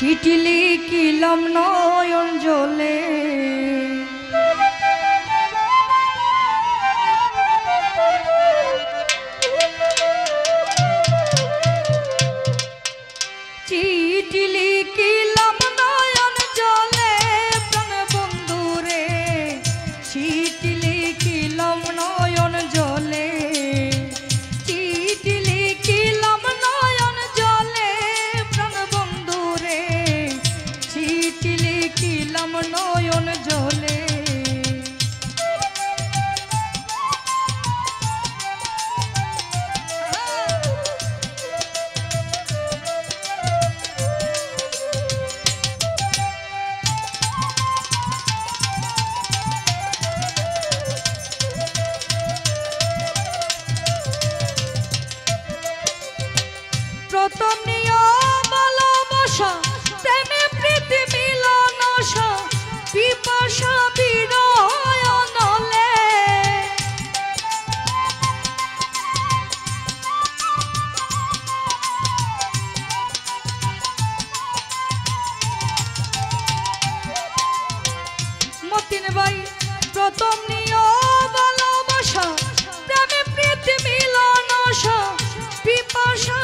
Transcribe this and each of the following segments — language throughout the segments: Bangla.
চিঠি লিখিলাম নয়ন জলে চিঠি লিখিলাম নয়ন জলে প্রাণ বন্ধুরে চিঠি লিখিলাম নয়ন জলে চিঠি লিখিলাম নয়ন জলে প্রাণ বন্ধুরে চিঠি লিখিলাম নয়ন জলে প্রথম নিয়ম ভালোবাসা প্রেমে প্রীতি মিলন আশা পিপাসা বিরহ নলে মতিন ভাই প্রথম নিয়ম ভালোবাসা প্রেমে প্রীতি মিলন আশা পিপাসা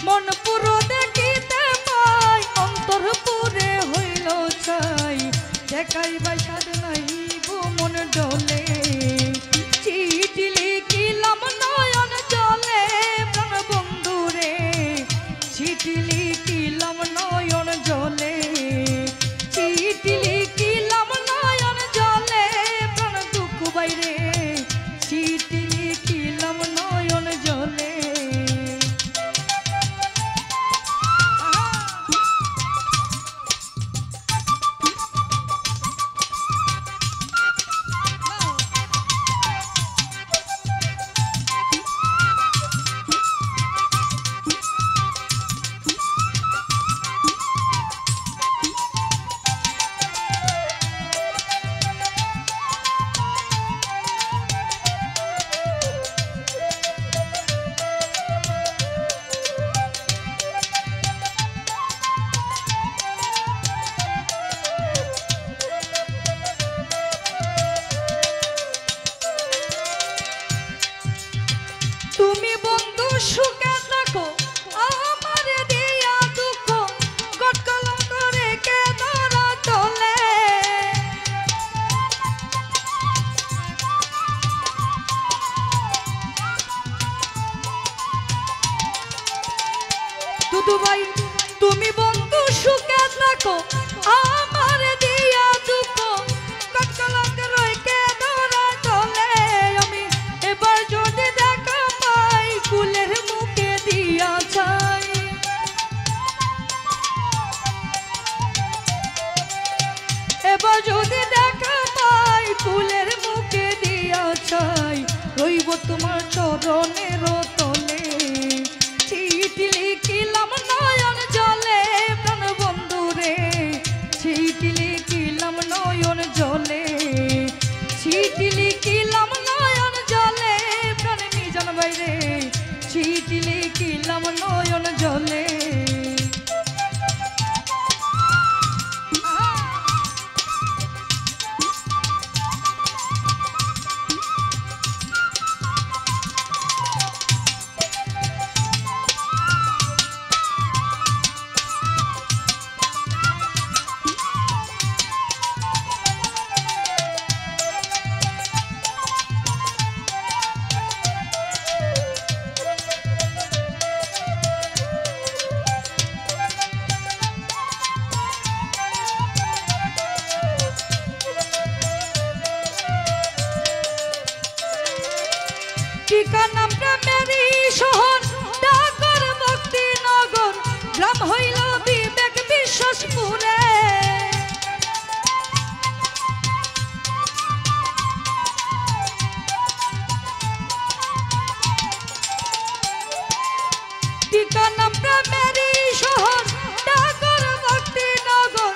মন পুরো দেখিতে পাই অন্তর পুরে হইল চাই দেখাই বাই সাধ নাই মন ডলে চিঠি লিখিলাম নয়ন জলে প্রাণ বন্ধুরে চিঠি লিখিলাম নয়ন জলে চিঠি লিখিলাম নয়ন জলে প্রাণ দুঃখ বাইরে চিঠি লিখিলাম নয়ন জলে তুমি বন্ধু সুখে থাকো আমার দিয়া দুঃখ গটকলম করে কে ধরা চলে দুদু ভাই তুমি বন্ধু সুখে থাকো আমার দিয়া দুঃখ গটকলম করে কে ধরা চলে আমি এবার যদি ফুলের মুখে দিয়া চাই এবার যদি দেখা পাই ফুলের মুখে দিয়া চাই রইব তোমার চরণের তলে চিঠি লিখিলাম নয়ন জলে প্রাণ বন্ধুরে চিঠি লিখিলাম নয়ন জলে চিঠি লিখিলাম নয়ন জলে প্রাণ নিজন বাইরে চিঠি লিখিলাম নয়ন জলে ঠিকানা প্রেমেরই শহর ডাকর মুক্তি নগর গ্রাম হইল বিবেক বিশ্বাসপুরে ঠিকানা প্রেমেরই শহর ডাকর মুক্তি নগর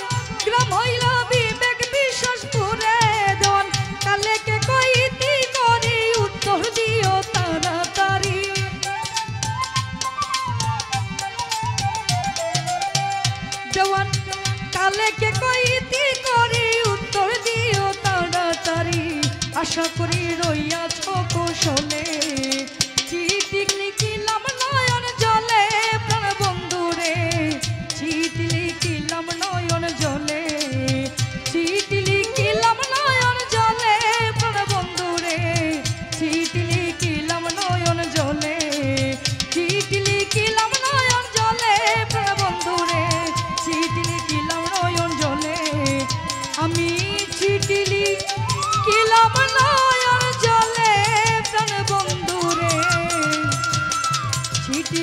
কেমন কালে কে কইতি করি উত্তর দিও তাড়াতাড়ি আশা করি রইয়াছ কৌশলে চিঠি লিখিলাম নয়ন জলে প্রাণ বন্ধু রে চিঠি লিখিলাম নয়ন জলে চিঠি লিখিলাম নয়ন জলে প্রাণ বন্ধু রে চিঠি লিখিলাম নয়ন জলে চিঠি লিখিলাম নয়ন জলে প্রাণ বন্ধু রে চিঠি লিখিলাম নয়ন জলে আমি চিঠি লিখিলাম নয়ন জলে প্রাণ বন্ধু রে চিঠি